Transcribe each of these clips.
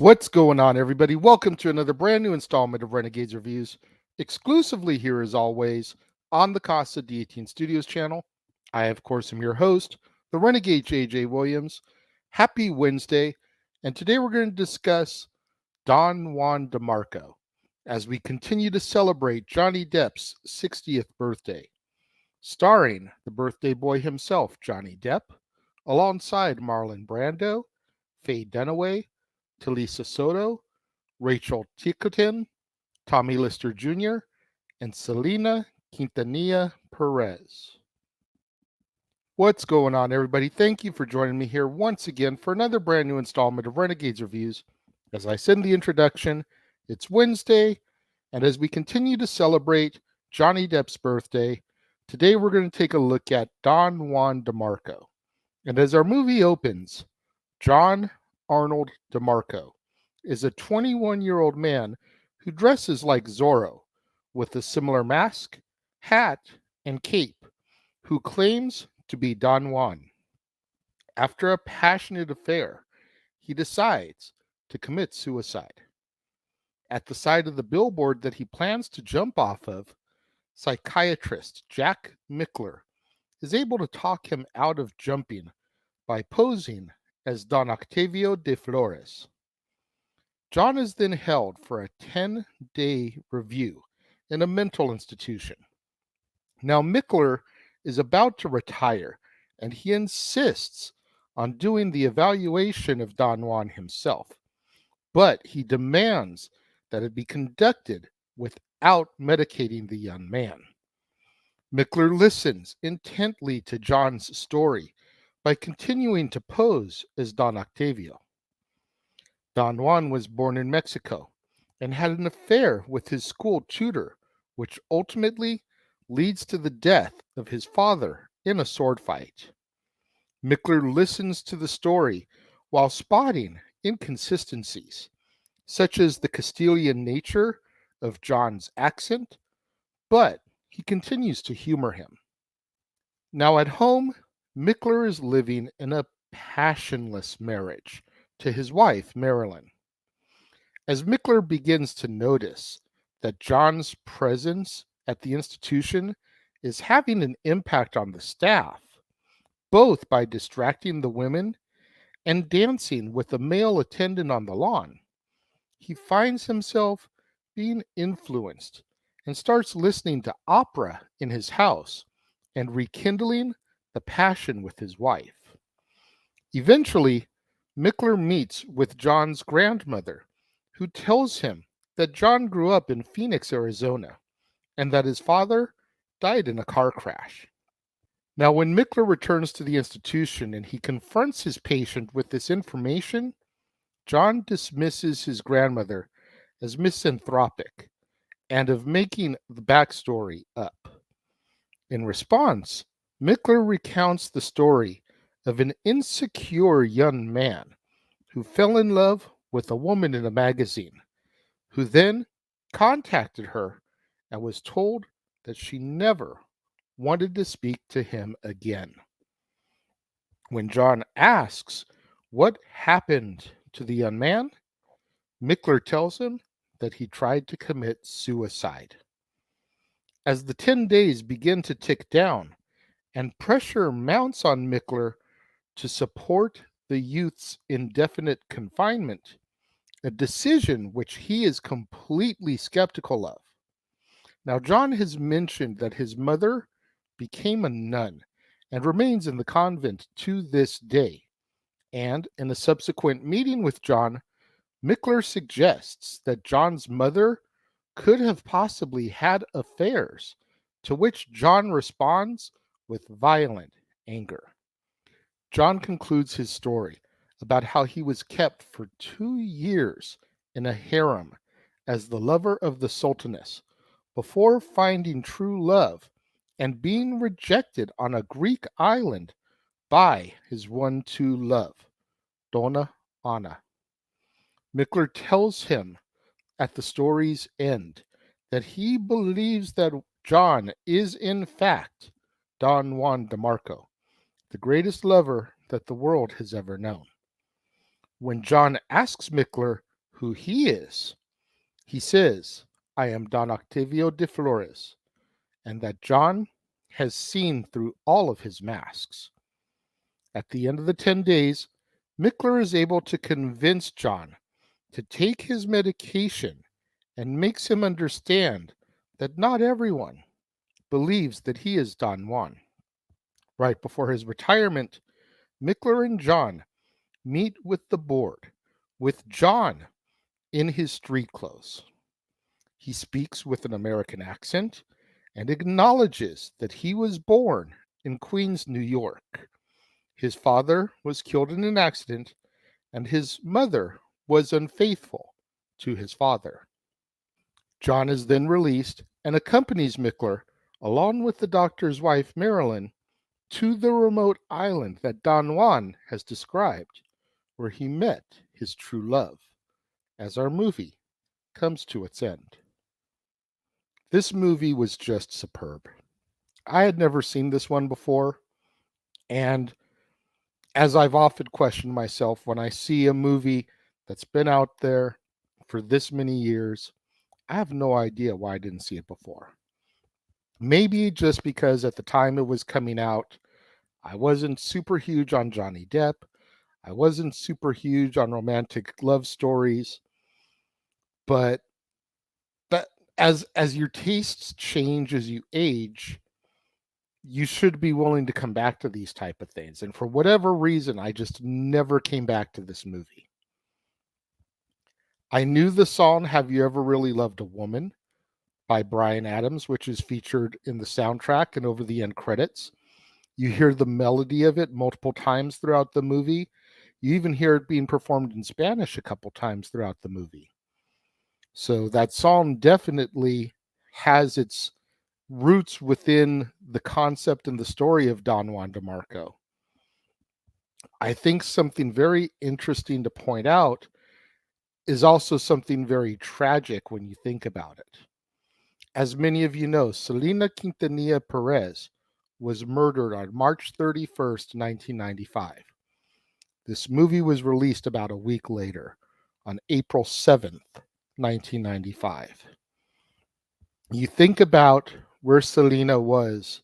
What's going on, everybody? Welcome to another brand new installment of Renegades Reviews, exclusively here as always on the Casa D18 Studios channel. I, of course, am your host, the Renegade JJ Williams. Happy Wednesday, and today we're going to discuss Don Juan Demarco as we continue to celebrate Johnny Depp's 60th birthday, starring the birthday boy himself, Johnny Depp, alongside Marlon Brando, Faye Dunaway, Talisa Soto, Rachel Ticotin, Tommy Lister Jr., and Selena Quintanilla Perez. What's going on, everybody? Thank you for joining me here once again for another brand new installment of Renegades Reviews. As I said in the introduction, it's Wednesday, and as we continue to celebrate Johnny Depp's birthday, today we're going to take a look at Don Juan Demarco. And as our movie opens, John Arnold Demarco is a 21-year-old man who dresses like Zorro with a similar mask, hat, and cape, who claims to be Don Juan. After a passionate affair, he decides to commit suicide. At the side of the billboard that he plans to jump off of, psychiatrist Jack Mickler is able to talk him out of jumping by posing as Don Octavio de Flores. John is then held for a 10-day review in a mental institution. Now, Mickler is about to retire, and he insists on doing the evaluation of Don Juan himself, but he demands that it be conducted without medicating the young man. Mickler listens intently to John's story by continuing to pose as Don Octavio. Don Juan was born in Mexico and had an affair with his school tutor, which ultimately leads to the death of his father in a sword fight. Mickler listens to the story while spotting inconsistencies, such as the Castilian nature of John's accent, but he continues to humor him. Now at home, Mickler is living in a passionless marriage to his wife, Marilyn. As Mickler begins to notice that John's presence at the institution is having an impact on the staff, both by distracting the women and dancing with a male attendant on the lawn, he finds himself being influenced and starts listening to opera in his house and rekindling the passion with his wife. Eventually, Mickler meets with John's grandmother, who tells him that John grew up in Phoenix, Arizona, and that his father died in a car crash. Now, when Mickler returns to the institution and he confronts his patient with this information, John dismisses his grandmother as misanthropic and of making the backstory up. In response, Mickler recounts the story of an insecure young man who fell in love with a woman in a magazine, who then contacted her and was told that she never wanted to speak to him again. When John asks what happened to the young man, Mickler tells him that he tried to commit suicide. As the 10 days begin to tick down and pressure mounts on Mickler to support the youth's indefinite confinement, a decision which he is completely skeptical of. Now, John has mentioned that his mother became a nun and remains in the convent to this day. And in a subsequent meeting with John, Mickler suggests that John's mother could have possibly had affairs, to which John responds with violent anger. John concludes his story about how he was kept for 2 years in a harem as the lover of the Sultaness before finding true love and being rejected on a Greek island by his one true love, Donna Anna. Mickler tells him at the story's end that he believes that John is in fact Don Juan Demarco, the greatest lover that the world has ever known. When John asks Mickler who he is. He says, I am Don Octavio de Flores, and that John has seen through all of his masks. At the end of the 10 days, Mickler is able to convince John to take his medication and makes him understand that not everyone believes that he is Don Juan. Right before his retirement, Mickler and John meet with the board, with John in his street clothes. He speaks with an American accent and acknowledges that he was born in Queens, New York. His father was killed in an accident, and his mother was unfaithful to his father. John is then released and accompanies Mickler, along with the doctor's wife, Marilyn, to the remote island that Don Juan has described, where he met his true love, as our movie comes to its end. This movie was just superb. I had never seen this one before, and as I've often questioned myself when I see a movie that's been out there for this many years, I have no idea why I didn't see it before. Maybe just because at the time it was coming out, I wasn't super huge on Johnny Depp. I wasn't super huge on romantic love stories, but that as your tastes change as you age, you should be willing to come back to these type of things. And for whatever reason, I just never came back to this movie. I knew the song Have You Ever Really Loved a Woman by Bryan Adams, which is featured in the soundtrack and over the end credits. You hear the melody of it multiple times throughout the movie. You even hear it being performed in Spanish a couple times throughout the movie. So that song definitely has its roots within the concept and the story of Don Juan DeMarco. I think something very interesting to point out is also something very tragic when you think about it. As many of you know, Selena Quintanilla Perez was murdered on March 31st, 1995. This movie was released about a week later, on April 7th, 1995. You think about where Selena was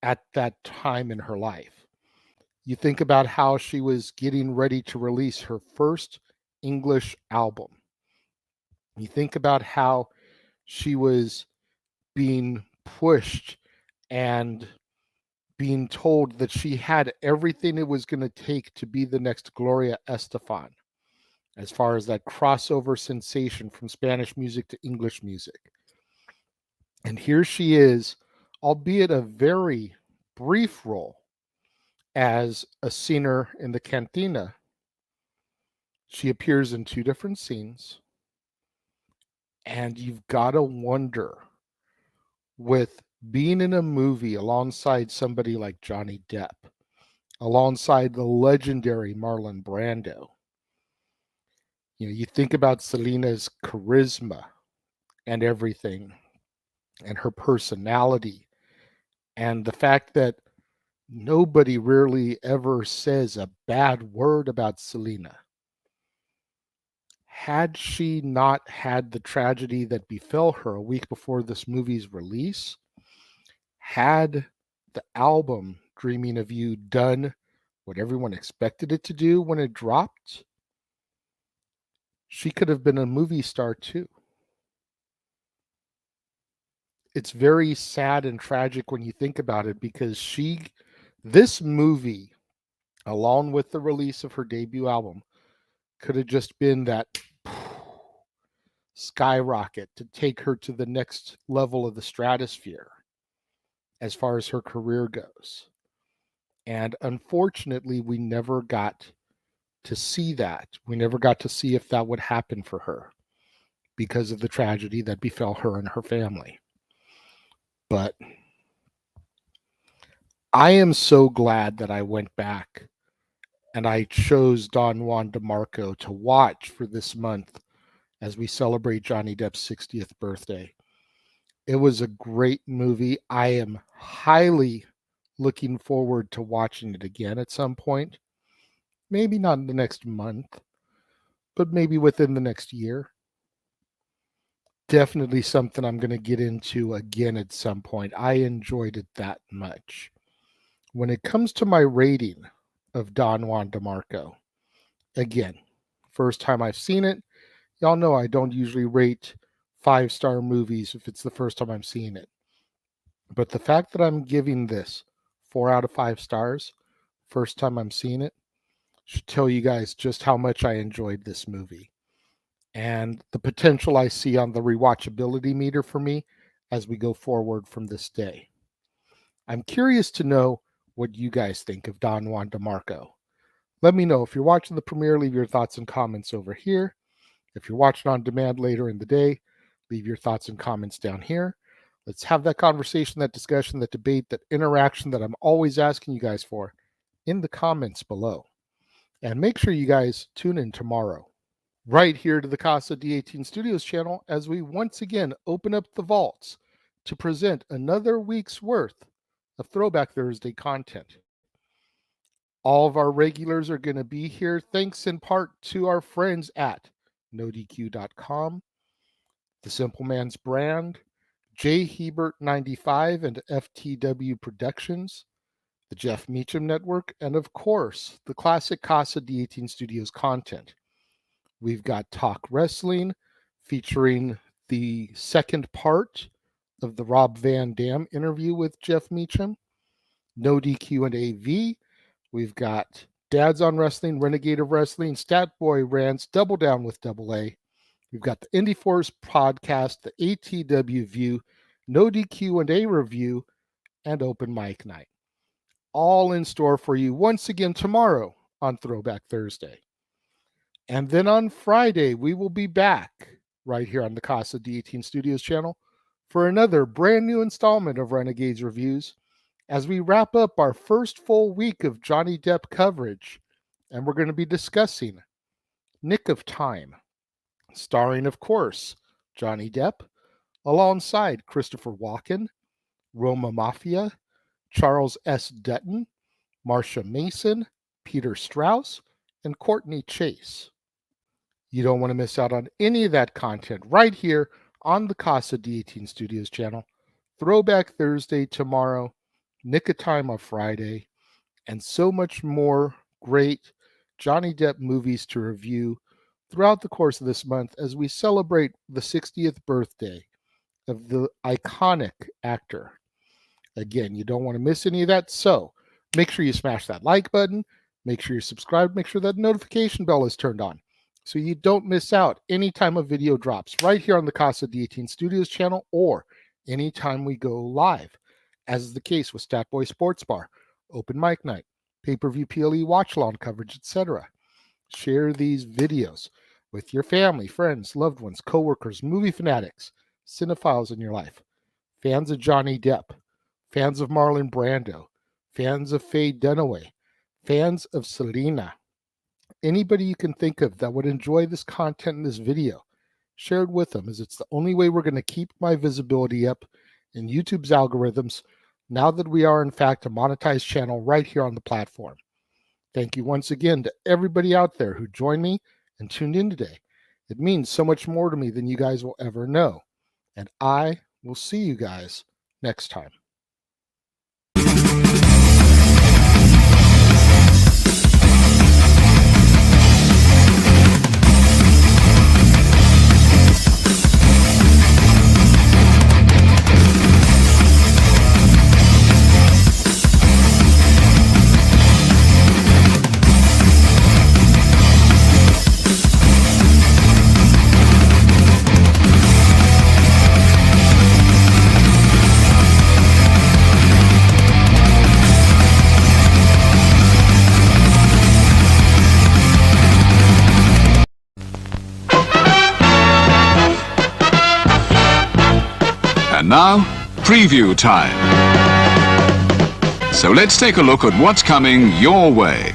at that time in her life. You think about how she was getting ready to release her first English album. You think about how she was being pushed and being told that she had everything it was going to take to be the next Gloria Estefan, as far as that crossover sensation from Spanish music to English music. And here she is, albeit a very brief role as a singer in the cantina. She appears in two different scenes, and you've got to wonder, with being in a movie alongside somebody like Johnny Depp, alongside the legendary Marlon Brando, you think about Selena's charisma and everything, and her personality, and the fact that nobody really ever says a bad word about Selena. Had she not had the tragedy that befell her a week before this movie's release, had the album Dreaming of You done what everyone expected it to do when it dropped, she could have been a movie star too. It's very sad and tragic when you think about it, because this movie, along with the release of her debut album, could have just been that skyrocket to take her to the next level of the stratosphere as far as her career goes. And unfortunately, we never got to see that. We never got to see if that would happen for her because of the tragedy that befell her and her family. But I am so glad that I went back and I chose Don Juan DeMarco to watch for this month as we celebrate Johnny Depp's 60th birthday. It was a great movie. I am highly looking forward to watching it again at some point. Maybe not in the next month, but maybe within the next year. Definitely something I'm going to get into again at some point. I enjoyed it that much. When it comes to my rating of Juan Demarco, again, first time I've seen it, y'all know I don't usually rate 5-star movies if it's the first time I'm seeing it. But the fact that I'm giving this 4 out of 5 stars, first time I'm seeing it, should tell you guys just how much I enjoyed this movie and the potential I see on the rewatchability meter for me as we go forward from this day. I'm curious to know what you guys think of Juan Demarco. Let me know. If you're watching the premiere, leave your thoughts and comments over here. If you're watching on demand later in the day, leave your thoughts and comments down here. Let's have that conversation, that discussion, that debate, that interaction that I'm always asking you guys for in the comments below. And make sure you guys tune in tomorrow, right here to the Casa D18 Studios channel, as we once again open up the vaults to present another week's worth of Throwback Thursday content. All of our regulars are going to be here, thanks in part to our friends at NoDQ.com, The Simple Man's Brand, J. Hebert 95 and FTW Productions, the Jeff Meacham Network, and of course, the classic Casa D18 Studios content. We've got Talk Wrestling featuring the second part of the Rob Van Dam interview with Jeff Meacham, No DQ and AV. We've got Dads on Wrestling, Renegade of Wrestling, Stat Boy Rants, Double Down with Double A. We've got the Indie Force podcast, the ATW View, No DQ and A review, and Open Mic Night. All in store for you once again tomorrow on Throwback Thursday. And then on Friday, we will be back right here on the Casa D18 Studios channel for another brand new installment of Renegades Reviews as we wrap up our first full week of Johnny Depp coverage. And we're going to be discussing Nick of Time, starring, of course, Johnny Depp, alongside Christopher Walken, Roma Mafia, Charles S. Dutton, Marsha Mason, Peter Strauss, and Courtney Chase. You don't want to miss out on any of that content right here on the Casa D18 Studios channel. Throwback Thursday tomorrow, Nick of Time on Friday, and so much more great Johnny Depp movies to review throughout the course of this month as we celebrate the 60th birthday of the iconic actor. Again, you don't want to miss any of that, so make sure you smash that like button, make sure you're subscribed, make sure that notification bell is turned on so you don't miss out anytime a video drops right here on the Casa D18 Studios channel or anytime we go live, as is the case with Statboy Sports Bar, Open Mic Night, Pay-Per-View PLE Watch-Along coverage, etc. Share these videos with your family, friends, loved ones, coworkers, movie fanatics, cinephiles in your life, fans of Johnny Depp, fans of Marlon Brando, fans of Faye Dunaway, fans of Selena. Anybody you can think of that would enjoy this content in this video, share it with them, as it's the only way we're going to keep my visibility up in YouTube's algorithms now that we are, in fact, a monetized channel right here on the platform. Thank you once again to everybody out there who joined me and tuned in today. It means so much more to me than you guys will ever know. And I will see you guys next time. And now, preview time. So let's take a look at what's coming your way.